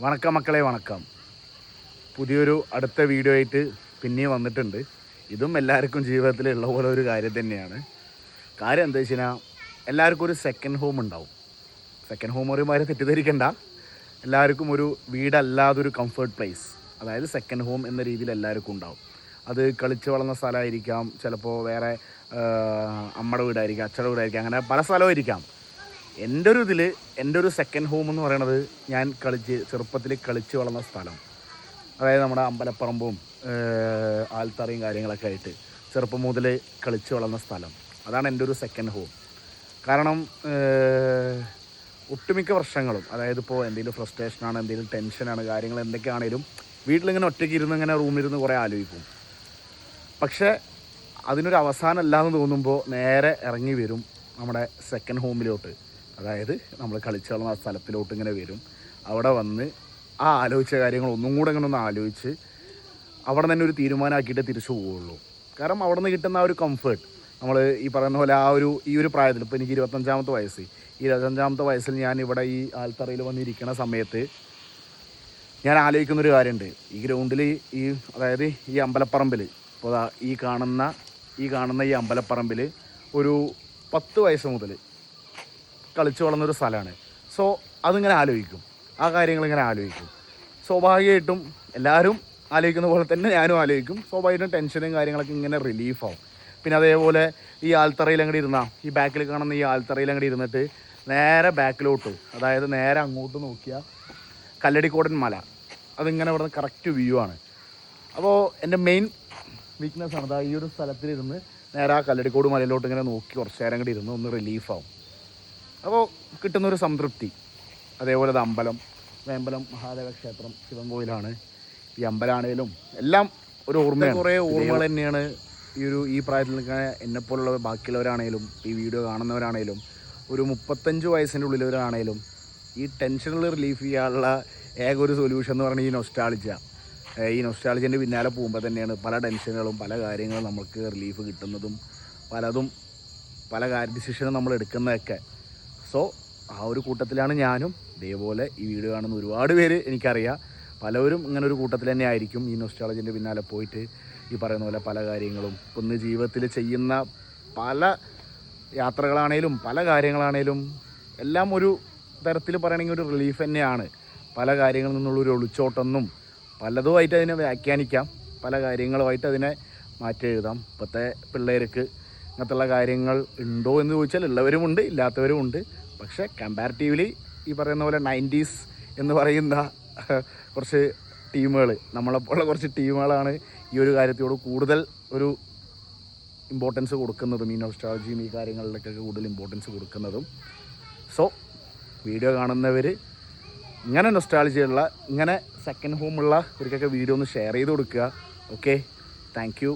വണക്കം മക്കളെ, വണക്കം. പുതിയൊരു അടുത്ത വീഡിയോ ആയിട്ട് പിന്നെയും വന്നിട്ടുണ്ട്. ഇതും എല്ലാവർക്കും ജീവിതത്തിലുള്ള പോലെ ഒരു കാര്യം തന്നെയാണ്. കാര്യം എന്താ വെച്ച് കഴിഞ്ഞാൽ, എല്ലാവർക്കും ഒരു സെക്കൻഡ് ഹോം ഉണ്ടാവും. സെക്കൻഡ് ഹോം പറയുമ്പോൾ തെറ്റിദ്ധരിക്കണ്ട. എല്ലാവർക്കും ഒരു വീടല്ലാതൊരു കംഫർട്ട് പ്ലേസ്, അതായത് സെക്കൻഡ് ഹോം എന്ന രീതിയിൽ എല്ലാവർക്കും ഉണ്ടാവും. അത് കളിച്ച് വളർന്ന സ്ഥലമായിരിക്കാം, ചിലപ്പോൾ വേറെ അമ്മയുടെ വീടായിരിക്കാം, അച്ഛയുടെ വീടായിരിക്കാം, അങ്ങനെ പല സ്ഥലവും ഇരിക്കാം. എൻ്റെ ഒരു സെക്കൻഡ് ഹോം എന്ന് പറയണത് ഞാൻ ചെറുപ്പത്തിൽ കളിച്ച് വളർന്ന സ്ഥലം. അതായത് നമ്മുടെ അമ്പലപ്പറമ്പും ആൽത്തറയും കാര്യങ്ങളൊക്കെ ആയിട്ട് ചെറുപ്പം മുതൽ കളിച്ച് വളർന്ന സ്ഥലം. അതാണ് എൻ്റെ ഒരു സെക്കൻഡ് ഹോം. കാരണം ഒട്ടുമിക്ക വർഷങ്ങളും, അതായത് ഇപ്പോൾ എന്തെങ്കിലും ഫ്രസ്ട്രേഷനാണ്, എന്തെങ്കിലും ടെൻഷനാണ്, കാര്യങ്ങൾ എന്തൊക്കെയാണെങ്കിലും വീട്ടിലിങ്ങനെ ഒറ്റയ്ക്ക് ഇരുന്ന് ഇങ്ങനെ റൂമിലിരുന്ന് കുറേ ആലോചിക്കും. പക്ഷേ അതിനൊരു അവസാനം അല്ലാന്ന് തോന്നുമ്പോൾ നേരെ ഇറങ്ങി വരും നമ്മുടെ സെക്കൻഡ് ഹോമിലോട്ട്. അതായത് നമ്മൾ കളിച്ച് വളർന്ന ആ സ്ഥലത്തിലോട്ട് ഇങ്ങനെ വരും. അവിടെ വന്ന് ആ ആലോചിച്ച കാര്യങ്ങൾ ഒന്നും കൂടെ ഇങ്ങനെ ഒന്ന് ആലോചിച്ച് അവിടെ തന്നെ ഒരു തീരുമാനമാക്കിയിട്ട് തിരിച്ചു പോവുള്ളൂ. കാരണം അവിടെ നിന്ന് കിട്ടുന്ന ആ ഒരു കംഫേർട്ട്, നമ്മൾ ഈ പറയുന്ന പോലെ ഈ ഒരു പ്രായത്തിൽ, ഇപ്പോൾ എനിക്ക് 25-ാമത്തെ വയസ്സ്, ഈ 25-ാമത്തെ വയസ്സിൽ ഞാൻ ഇവിടെ ഈ ആൽത്തറയിൽ വന്നിരിക്കുന്ന സമയത്ത് ഞാൻ ആലോചിക്കുന്നൊരു കാര്യമുണ്ട്. ഈ ഗ്രൗണ്ടിൽ അതായത് ഈ അമ്പലപ്പറമ്പിൽ, ഇപ്പോൾ ഈ കാണുന്ന ഈ അമ്പലപ്പറമ്പിൽ ഒരു 10 വയസ്സ് മുതൽ കളിച്ചു വളർന്നൊരു സ്ഥലമാണ്. സോ അതിങ്ങനെ ആലോചിക്കും, ആ കാര്യങ്ങളിങ്ങനെ ആലോചിക്കും. സ്വാഭാവികമായിട്ടും എല്ലാവരും ആലോചിക്കുന്ന പോലെ തന്നെ ഞാനും ആലോചിക്കും. സ്വാഭാവികമായിട്ടും ടെൻഷനും കാര്യങ്ങളൊക്കെ ഇങ്ങനെ റിലീഫാവും. പിന്നെ അതേപോലെ ഈ ആൽത്തറയിൽ അങ്ങോട്ട് ഇരുന്നാൽ, ഈ ബാക്കിൽ കാണുന്ന ഈ ആൽത്തറയിൽ അങ്ങോട്ട് ഇരുന്നിട്ട് നേരെ ബാക്കിലോട്ട്, അതായത് നേരെ അങ്ങോട്ട് നോക്കിയാൽ കല്ലടിക്കോടൻ മല, അതിങ്ങനെ ഇവിടെ നിന്ന് കറക്റ്റ് വ്യൂ ആണ്. അപ്പോൾ എൻ്റെ മെയിൻ വീക്ക്നെസ് ആണ് ഈ ഒരു സ്ഥലത്തിലിരുന്ന് നേരെ ആ കല്ലടിക്കോട് മലയിലോട്ട് ഇങ്ങനെ നോക്കി കുറച്ച് നേരം കൂടി ഇരുന്ന് ഒന്ന് റിലീഫാവും. അപ്പോൾ കിട്ടുന്നൊരു സംതൃപ്തി. അതേപോലെ അമ്പലം, വേമ്പലം മഹാദേവ ക്ഷേത്രം, ശിവൻ കോയിലാണ്. ഈ അമ്പലമാണേലും എല്ലാം ഒരു ഓർമ്മയാണ്. കുറേ ഓർമ്മകൾ തന്നെയാണ് ഈ പ്രായത്തിൽ നിൽക്കുന്ന എന്നെപ്പോലുള്ള ബാക്കിയുള്ളവരാണേലും ഈ വീഡിയോ കാണുന്നവരാണേലും ഒരു 35 വയസ്സിൻ്റെ ഉള്ളിലവരാണേലും ഈ ടെൻഷനുകൾ റിലീഫ് ചെയ്യാനുള്ള ഏക ഒരു സൊല്യൂഷൻ എന്ന് പറഞ്ഞാൽ ഈ നൊസ്റ്റാൾജിൻ്റെ പിന്നാലെ പോകുമ്പോൾ തന്നെയാണ് പല ടെൻഷനുകളും പല കാര്യങ്ങളും നമുക്ക് റിലീഫ് കിട്ടുന്നതും പല ഡിസിഷനും നമ്മൾ എടുക്കുന്നതൊക്കെ. സോ ആ ഒരു കൂട്ടത്തിലാണ് ഞാനും. ഇതേപോലെ ഈ വീഡിയോ കാണുന്ന ഒരുപാട് പേര് എനിക്കറിയാം, പലവരും ഇങ്ങനെ ഒരു കൂട്ടത്തിൽ തന്നെ ആയിരിക്കും. ഈ നൊസ്റ്റാളജിൻ്റെ പിന്നാലെ പോയിട്ട് ഈ പറയുന്ന പോലെ പല കാര്യങ്ങളും ഒന്ന് ജീവിതത്തിൽ ചെയ്യുന്ന പല യാത്രകളാണേലും പല കാര്യങ്ങളാണേലും എല്ലാം ഒരു തരത്തിൽ പറയുകയാണെങ്കിൽ ഒരു റിലീഫ് തന്നെയാണ്. പല കാര്യങ്ങളിൽ നിന്നുള്ളൊരു ഒളിച്ചോട്ടൊന്നും പലതുമായിട്ട് അതിനെ വ്യാഖ്യാനിക്കാം, പല കാര്യങ്ങളുമായിട്ട് അതിനെ മാറ്റി എഴുതാം. ഇപ്പോഴത്തെ പിള്ളേർക്ക് അങ്ങനത്തുള്ള കാര്യങ്ങൾ ഉണ്ടോ എന്ന് ചോദിച്ചാൽ ഉള്ളവരുമുണ്ട്, ഇല്ലാത്തവരുമുണ്ട്. പക്ഷേ കമ്പാരിറ്റീവ്ലി ഈ പറയുന്ന പോലെ 90s എന്ന് പറയുന്ന കുറച്ച് ടീമുകൾ, നമ്മളെപ്പോലുള്ള കുറച്ച് ടീമുകളാണ് ഈ ഒരു കാര്യത്തോട് കൂടുതൽ ഒരു ഇമ്പോർട്ടൻസ് കൊടുക്കുന്നതും, ഈ നൊസ്റ്റാൾജിയും ഈ കാര്യങ്ങളിലൊക്കെ കൂടുതൽ ഇമ്പോർട്ടൻസ് കൊടുക്കുന്നതും. സോ വീഡിയോ കാണുന്നവർ ഇങ്ങനെ നൊസ്റ്റാൾജിയുള്ള, ഇങ്ങനെ സെക്കൻഡ് ഹോമുള്ള അവർക്കൊക്കെ വീഡിയോ ഒന്ന് ഷെയർ ചെയ്ത് കൊടുക്കുക. Okay, thank you.